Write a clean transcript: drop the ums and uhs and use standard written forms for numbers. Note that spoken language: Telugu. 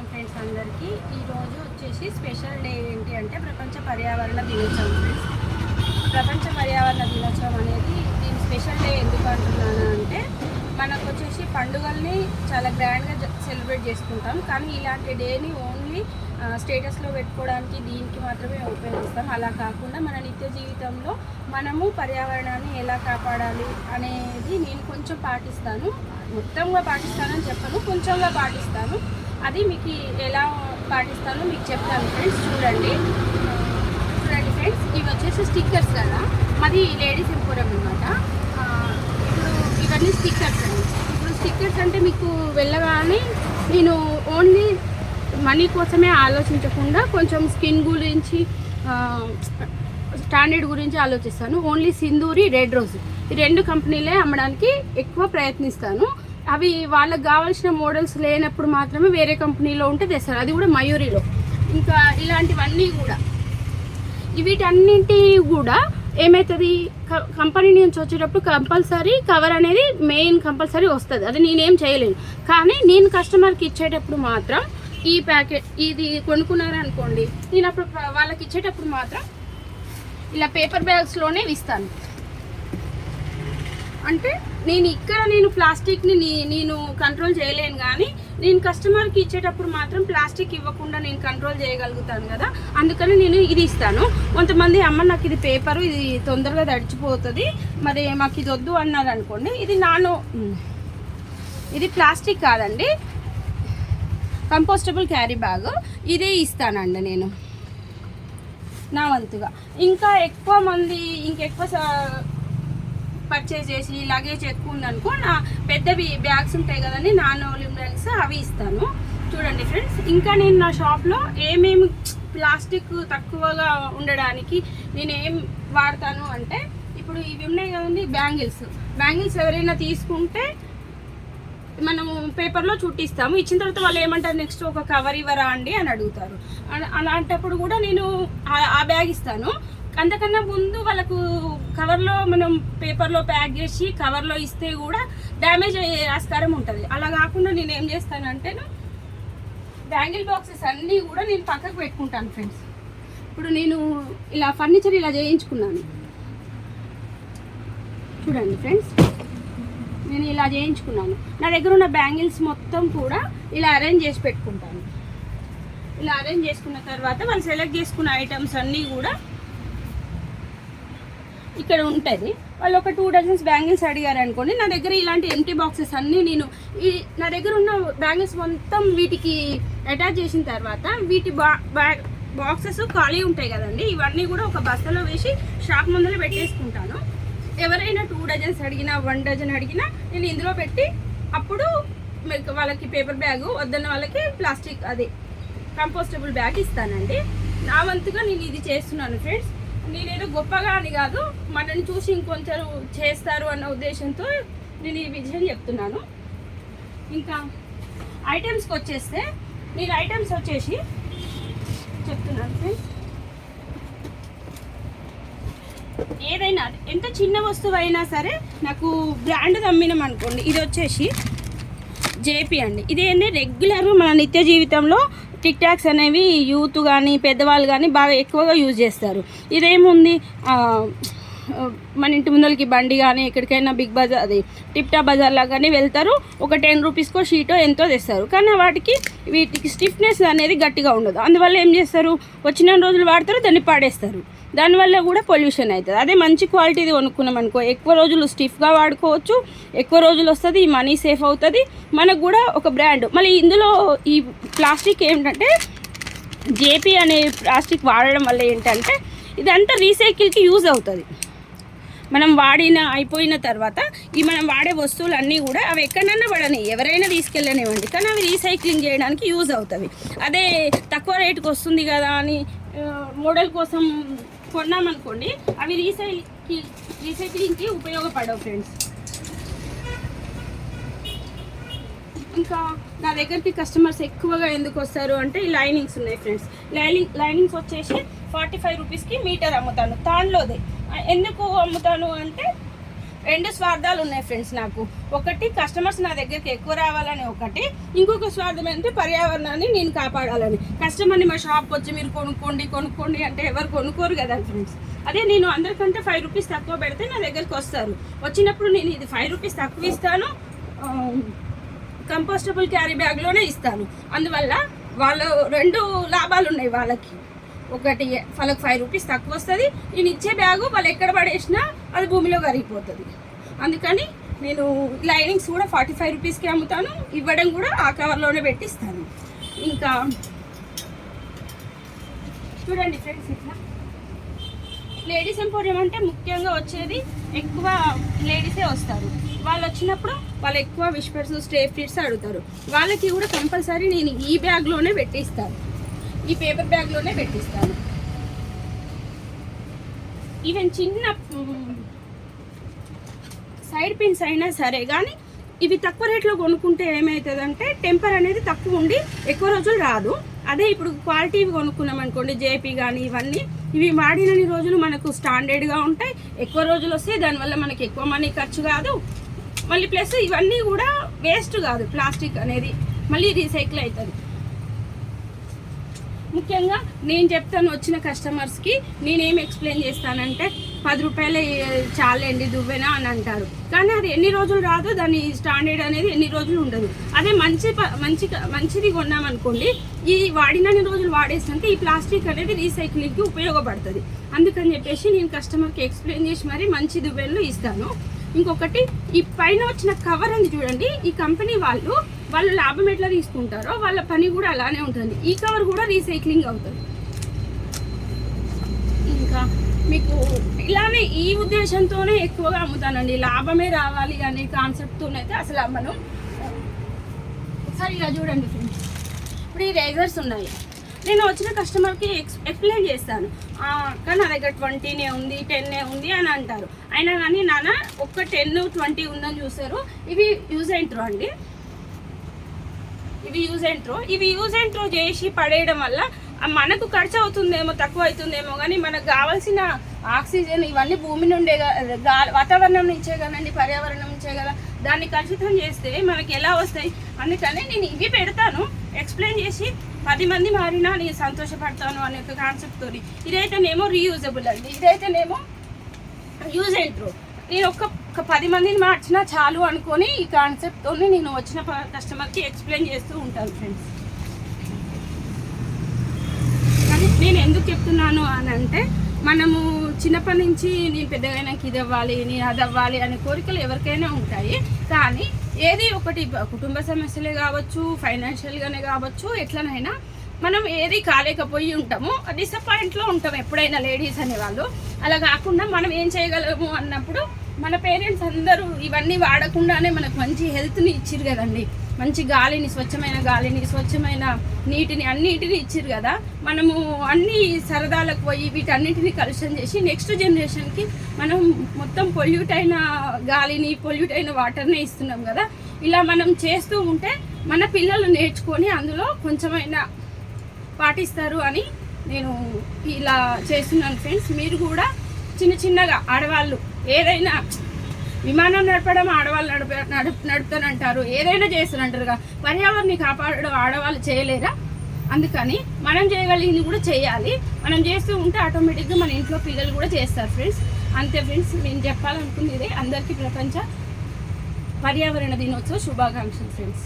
నమస్కారం ఫ్రెండ్స్ అందరికీ. ఈరోజు వచ్చేసి స్పెషల్ డే ఏంటి అంటే ప్రపంచ పర్యావరణ దినోత్సవం ఫ్రెండ్స్. ప్రపంచ పర్యావరణ దినోత్సవం అనేది దీని స్పెషల్ డే ఎందుకు అంటున్నాను అంటే మనకు వచ్చేసి పండుగల్ని చాలా గ్రాండ్గా సెలబ్రేట్ చేసుకుంటాం, కానీ ఇలాంటి డేని ఓన్లీ స్టేటస్లో పెట్టుకోవడానికి దీనికి మాత్రమే ఉపయోగిస్తాం. అలా కాకుండా మన నిత్య జీవితంలో మనము పర్యావరణాన్ని ఎలా కాపాడాలి అనేది నేను కొంచెం పాటిస్తాను. మొత్తంగా పాటిస్తానని చెప్పను, కొంచెంగా పాటిస్తాను. అది మీకు ఎలా పాటిస్తానో మీకు చెప్తాను ఫ్రెండ్స్. చూడండి ఫ్రెండ్స్, ఇవి వచ్చేసి స్టిక్కర్స్ కదా, మాది లేడీస్ ఎంపోరియం అనమాట. ఇప్పుడు ఇవన్నీ స్టిక్కర్స్ అండి. ఇప్పుడు స్టిక్కర్స్ అంటే మీకు వెళ్ళగానే నేను ఓన్లీ మనీ కోసమే ఆలోచించకుండా కొంచెం స్కిన్ గురించి స్టాండర్డ్ గురించి ఆలోచిస్తాను. ఓన్లీ సింధూరి, రెడ్ రోజ్ ఈ రెండు కంపెనీలే అమ్మడానికి ఎక్కువ ప్రయత్నిస్తాను. అవి వాళ్ళకి కావాల్సిన మోడల్స్ లేనప్పుడు మాత్రమే వేరే కంపెనీలో ఉంటే తెస్తారు, అది కూడా మయూరిలో. ఇంకా ఇలాంటివన్నీ కూడా వీటన్నింటి కూడా ఏమవుతుంది, కంపెనీ నుంచి వచ్చేటప్పుడు కంపల్సరీ కవర్ అనేది మెయిన్ కంపల్సరీ వస్తుంది. అది నేనేం చేయలేను. కానీ నేను కస్టమర్కి ఇచ్చేటప్పుడు మాత్రం ఈ ప్యాకెట్ ఇది కొనుక్కున్నారనుకోండి, నేను అప్పుడు వాళ్ళకి ఇచ్చేటప్పుడు మాత్రం ఇలా పేపర్ బ్యాగ్స్లోనే ఇస్తాను. అంటే నేను ప్లాస్టిక్ని నేను కంట్రోల్ చేయలేను, కానీ నేను కస్టమర్కి ఇచ్చేటప్పుడు మాత్రం ప్లాస్టిక్ ఇవ్వకుండా నేను కంట్రోల్ చేయగలుగుతాను కదా, అందుకని నేను ఇది ఇస్తాను. కొంతమంది అమ్మ నాకు ఇది పేపరు, ఇది తొందరగా తడిచిపోతుంది, మరి మాకు ఇది వద్దు అన్నారు అనుకోండి, ఇది ప్లాస్టిక్ కాదండి, కంపోస్టబుల్ క్యారీ బ్యాగ్, ఇదే ఇస్తానండి నేను నా వంతుగా. ఇంకా ఎక్కువ మంది ఇంకెక్కువ పర్చేజ్ చేసి లగేజ్ ఎక్కువ ఉందనుకో, నా పెద్దవి బ్యాగ్స్ ఉంటాయి కదండి, నాన్ ఓలిమ్ బ్యాగ్స్, అవి ఇస్తాను. చూడండి ఫ్రెండ్స్, ఇంకా నేను నా షాప్లో ఏమేమి ప్లాస్టిక్ తక్కువగా ఉండడానికి నేను ఏం వాడతాను అంటే, ఇప్పుడు ఇవి ఉన్నాయి కదండి బ్యాంగిల్స్ ఎవరైనా తీసుకుంటే మనము పేపర్లో చుట్టిస్తాము. ఇచ్చిన తర్వాత వాళ్ళు ఏమంటారు, నెక్స్ట్ ఒక కవర్ ఇవ్వరా అండి అని అడుగుతారు. అలాంటప్పుడు కూడా నేను ఆ బ్యాగ్ ఇస్తాను. అంతకన్నా ముందు వాళ్ళకు కవర్లో మనం పేపర్లో ప్యాక్ చేసి కవర్లో ఇస్తే కూడా డ్యామేజ్ అయ్యే ఆస్కారం ఉంటుంది. అలా కాకుండా నేను ఏం చేస్తానంటే బ్యాంగిల్ బాక్సెస్ అన్నీ కూడా నేను పక్కకు పెట్టుకుంటాను ఫ్రెండ్స్. ఇప్పుడు నేను ఇలా ఫర్నిచర్ ఇలా చేయించుకున్నాను చూడండి ఫ్రెండ్స్, నేను ఇలా చేయించుకున్నాను. నా దగ్గర ఉన్న బ్యాంగిల్స్ మొత్తం కూడా ఇలా అరేంజ్ చేసి పెట్టుకుంటాను. ఇలా అరేంజ్ చేసుకున్న తర్వాత వాళ్ళు సెలెక్ట్ చేసుకున్న ఐటమ్స్ అన్నీ కూడా ఇక్కడ ఉంటుంది. వాళ్ళు ఒక 2 డజన్స్ బ్యాంగిల్స్ అడిగారు అనుకోండి, నా దగ్గర ఇలాంటి ఎంటీ బాక్సెస్ అన్నీ నా దగ్గర ఉన్న బ్యాంగిల్స్ మొత్తం వీటికి అటాచ్ చేసిన తర్వాత వీటి బాక్సెస్ ఖాళీ ఉంటాయి కదండి, ఇవన్నీ కూడా ఒక బస్తాలో వేసి షాప్ ముందర పెట్టేసుకుంటాను. ఎవరైనా 2 డజన్స్ అడిగినా 1 డజన్ అడిగినా నేను ఇందులో పెట్టి అప్పుడు వాళ్ళకి పేపర్ బ్యాగు, వద్దన్న వాళ్ళకి ప్లాస్టిక్ అది కంపోస్టబుల్ బ్యాగ్ ఇస్తానండి. నా వంతుగా నేను ఇది చేస్తున్నాను ఫ్రెండ్స్. నేనేదో గొప్పగా అని కాదు, మనల్ని చూసి ఇంకొంచెం చేస్తారు అన్న ఉద్దేశంతో నేను ఈ విషయం చెప్తున్నాను. ఇంకా ఐటమ్స్కి వచ్చేస్తే నేను ఐటమ్స్ వచ్చేసి చెప్తున్నాను ఫ్రెండ్స్. ఏదైనా ఎంత చిన్న వస్తువు అయినా సరే నాకు బ్రాండ్ అమ్మినాం అనుకోండి, ఇది వచ్చేసి జేపీ అండి. ఇదేంటి రెగ్యులర్ మన నిత్య జీవితంలో టిక్ టాక్స్ అనేవి యూత్ కానీ పెద్దవాళ్ళు కానీ బాగా ఎక్కువగా యూజ్ చేస్తారు. ఇదేముంది, మన ఇంటి ముందరికి బండి కానీ ఎక్కడికైనా బిగ్ బజార్ అది టిప్ టాప్ బజార్లా కానీ వెళ్తారు, ఒక 10 రూపీస్కో షీటో ఎంతో తెస్తారు, కానీ వీటికి స్టిఫ్నెస్ అనేది గట్టిగా ఉండదు. అందువల్ల ఏం చేస్తారు, వచ్చిన రోజులు వాడతారు, దాన్ని పాడేస్తారు. దానివల్ల కూడా పొల్యూషన్ అవుతుంది. అదే మంచి క్వాలిటీది కొనుక్కున్నాం అనుకో, ఎక్కువ రోజులు స్టిఫ్గా వాడుకోవచ్చు, ఎక్కువ రోజులు వస్తుంది, మనీ సేఫ్ అవుతుంది, మనకు కూడా ఒక బ్రాండ్. మళ్ళీ ఇందులో ఈ ప్లాస్టిక్ ఏంటంటే జేపీ అనే ప్లాస్టిక్ వాడడం వల్ల ఏంటంటే ఇదంతా రీసైకిల్కి యూజ్ అవుతుంది. మనం అయిపోయిన తర్వాత మనం వాడే వస్తువులు అన్నీ కూడా అవి ఎక్కడైనా పడని, ఎవరైనా తీసుకెళ్ళనివ్వండి, కానీ అవి రీసైక్లింగ్ చేయడానికి యూజ్ అవుతుంది. అదే తక్కువ రేటుకి వస్తుంది కదా అని మోడల్ కోసం కొన్నామనుకోండి, అవి రీసైక్లింగ్కి ఉపయోగపడవు ఫ్రెండ్స్. ఇంకా నా దగ్గరికి కస్టమర్స్ ఎక్కువగా ఎందుకు వస్తారు అంటే ఈ లైనింగ్స్ ఉన్నాయి ఫ్రెండ్స్. లైనింగ్స్ వచ్చేసి 45 రూపీస్కి మీటర్ అమ్ముతాను. తాన్లోదే ఎందుకు అమ్ముతాను అంటే రెండు స్వార్థాలు ఉన్నాయి ఫ్రెండ్స్ నాకు. ఒకటి కస్టమర్స్ నా దగ్గరికి ఎక్కువ రావాలని ఒకటి, ఇంకొక స్వార్థం ఏంటంటే పర్యావరణాన్ని నేను కాపాడాలని. కస్టమర్ని మా షాప్కి వచ్చి మీరు కొనుక్కోండి అంటే ఎవరు కొనుక్కోరు కదా ఫ్రెండ్స్. అదే నేను అందరికంటే 5 రూపీస్ తక్కువ పెడితే నా దగ్గరికి వస్తారు. వచ్చినప్పుడు నేను ఇది 5 రూపీస్ తక్కువ ఇస్తాను, కంపోస్టబుల్ క్యారీ బ్యాగ్లోనే ఇస్తాను. అందువల్ల వాళ్ళు 2 లాభాలు ఉన్నాయి వాళ్ళకి. ఒకటి వాళ్ళకి 5 రూపీస్ తక్కువ వస్తుంది, నేను ఇచ్చే బ్యాగు వాళ్ళు ఎక్కడ పడేసినా అది భూమిలో కరిగిపోతుంది. అందుకని నేను లైనింగ్స్ కూడా 45 రూపీస్కి అమ్ముతాను, ఇవ్వడం కూడా ఆ కవర్లోనే పెట్టిస్తాను. ఇంకా చూడండి ఫ్రెండ్స్, ఇట్లా లేడీస్ ఎంపోరియం అంటే ముఖ్యంగా వచ్చేది ఎక్కువ లేడీసే వస్తారు. వాళ్ళు వచ్చినప్పుడు వాళ్ళు ఎక్కువ విస్పర్స్ స్టే ఫ్రీట్స్ అడుగుతారు. వాళ్ళకి కూడా కంపల్సరీ నేను ఈ బ్యాగ్లోనే పెట్టిస్తాను, ఈ పేపర్ బ్యాగ్లోనే పెట్టిస్తాను. ఈవెన్ చిన్న సైడ్ పిన్స్ అయినా సరే కానీ ఇవి తక్కువ రేట్లో కొనుక్కుంటే ఏమవుతుందంటే టెంపర్ అనేది తక్కువ ఉండి ఎక్కువ రోజులు రాదు. అదే ఇప్పుడు క్వాలిటీ కొనుక్కున్నాం అనుకోండి, జేపీ కానీ ఇవన్నీ, ఇవి వాడినన్ని రోజులు మనకు స్టాండర్డ్గా ఉంటాయి, ఎక్కువ రోజులు వస్తాయి. దానివల్ల మనకి ఎక్కువ మనీ ఖర్చు కాదు. మళ్ళీ ప్లస్ ఇవన్నీ కూడా వేస్ట్ కాదు, ప్లాస్టిక్ అనేది మళ్ళీ రీసైకిల్ అవుతుంది. ముఖ్యంగా నేను చెప్తాను వచ్చిన కస్టమర్స్కి, నేనేం ఎక్స్ప్లెయిన్ చేస్తానంటే 10 రూపాయలు చాలండి దువ్వెనా అని అంటారు. కానీ అది ఎన్ని రోజులు రాదు, దాని స్టాండర్డ్ అనేది ఎన్ని రోజులు ఉండదు. అదే మంచిది కొన్నామనుకోండి, ఈ వాడినన్ని రోజులు వాడేసినాక ఈ ప్లాస్టిక్ అనేది రీసైక్లింగ్కి ఉపయోగపడుతుంది. అందుకని చెప్పేసి నేను కస్టమర్కి ఎక్స్ప్లెయిన్ చేసి మరి మంచి దువ్వెనలు ఇస్తాను. ఇంకొకటి, ఈ పైన వచ్చిన కవర్ ఉంది చూడండి, ఈ కంపెనీ వాళ్ళు లాభం ఎట్లా తీసుకుంటారో వాళ్ళ పని కూడా అలానే ఉంటుంది. ఈ కవర్ కూడా రీసైక్లింగ్ అవుతుంది. ఇంకా మీకు ఇలానే ఈ ఉద్దేశంతోనే ఎక్కువగా అమ్ముతానండి, లాభమే రావాలి అనే కాన్సెప్ట్తోనైతే అసలు అమ్మను. ఒకసారి ఇలా చూడండి ఫ్రెండ్స్, ఇప్పుడు ఈ రేజర్స్ ఉన్నాయి, నేను వచ్చిన కస్టమర్కి ఎక్స్ప్లెయిన్ చేస్తాను. కానీ నా దగ్గర 20 ఉంది 10 ఉంది అని అంటారు. అయినా కానీ నాన్న ఒక్క 10, 20 ఉందని చూసారు. ఇవి యూజ్ అండ్ త్రో అండి, ఇవి యూజ్ అండ్ త్రో చేసి పడేయడం వల్ల మనకు ఖర్చు అవుతుందేమో, తక్కువ అవుతుందేమో, కానీ మనకు కావాల్సిన ఆక్సిజన్ ఇవన్నీ భూమి నుండే వాతావరణం నుంచే కదండి, పర్యావరణం నుంచే కదా. దాన్ని కలుషితం చేస్తే మనకి ఎలా వస్తాయి? అందుకని నేను ఇవి పెడతాను, ఎక్స్ప్లెయిన్ చేసి 10 మంది మారినా నేను సంతోషపడతాను అనే ఒక కాన్సెప్ట్తో. ఇదైతేనేమో రీయూజబుల్ అండి, ఇదైతేనేమో యూజ్ అండ్ త్రో. నేను ఒక 10 మందిని మార్చినా చాలు అనుకొని ఈ కాన్సెప్ట్తో నేను వచ్చిన కస్టమర్కి ఎక్స్ప్లెయిన్ చేస్తూ ఉంటాను ఫ్రెండ్స్. కానీ నేను ఎందుకు చెప్తున్నాను అని అంటే, మనము చిన్నప్పటి నుంచి నేను పెద్దగైనాక ఇది అవ్వాలి, నేను అది అవ్వాలి అనే కోరికలు ఎవరికైనా ఉంటాయి. కానీ ఏది ఒకటి, కుటుంబ సమస్యలే కావచ్చు, ఫైనాన్షియల్గానే కావచ్చు, ఎట్లనైనా మనం ఏది కాలేకపోయి ఉంటాము, డిసప్పాయింట్లో ఉంటాం ఎప్పుడైనా లేడీస్ అనేవాళ్ళు. అలా కాకుండా మనం ఏం చేయగలము అన్నప్పుడు మన పేరెంట్స్ అందరూ ఇవన్నీ వాడకుండానే మనకు మంచి హెల్త్ని ఇచ్చిరు కదండి, మంచి గాలిని, స్వచ్ఛమైన గాలిని, స్వచ్ఛమైన నీటిని, అన్నిటిని ఇచ్చిరు కదా. మనము అన్ని సరదాలకు పోయి వీటన్నిటిని కలుషితం చేసి నెక్స్ట్ జనరేషన్కి మనం మొత్తం పొల్యూట్ అయిన గాలిని, పొల్యూట్ అయిన వాటర్ని ఇస్తున్నాం కదా. ఇలా మనం చేస్తూ ఉంటే మన పిల్లలు నేర్చుకొని అందులో కొంచెమైనా పాటిస్తారు అని నేను ఇలా చేస్తున్నాను ఫ్రెండ్స్. మీరు కూడా చిన్నగా ఆడవాళ్ళు ఏదైనా, విమానం నడపడం ఆడవాళ్ళు నడుపుతానంటారు, ఏదైనా చేస్తానంటారుగా, పర్యావరణాన్ని కాపాడడం ఆడవాళ్ళు చేయలేరా? అందుకని మనం చేయగలిగింది కూడా చేయాలి. మనం చేస్తూ ఉంటే ఆటోమేటిక్గా మన ఇంట్లో పిల్లలు కూడా చేస్తారు ఫ్రెండ్స్. అంతే ఫ్రెండ్స్, నేను చెప్పాలనుకుంది ఇదే. అందరికీ ప్రపంచ పర్యావరణ దినోత్సవ శుభాకాంక్షలు ఫ్రెండ్స్.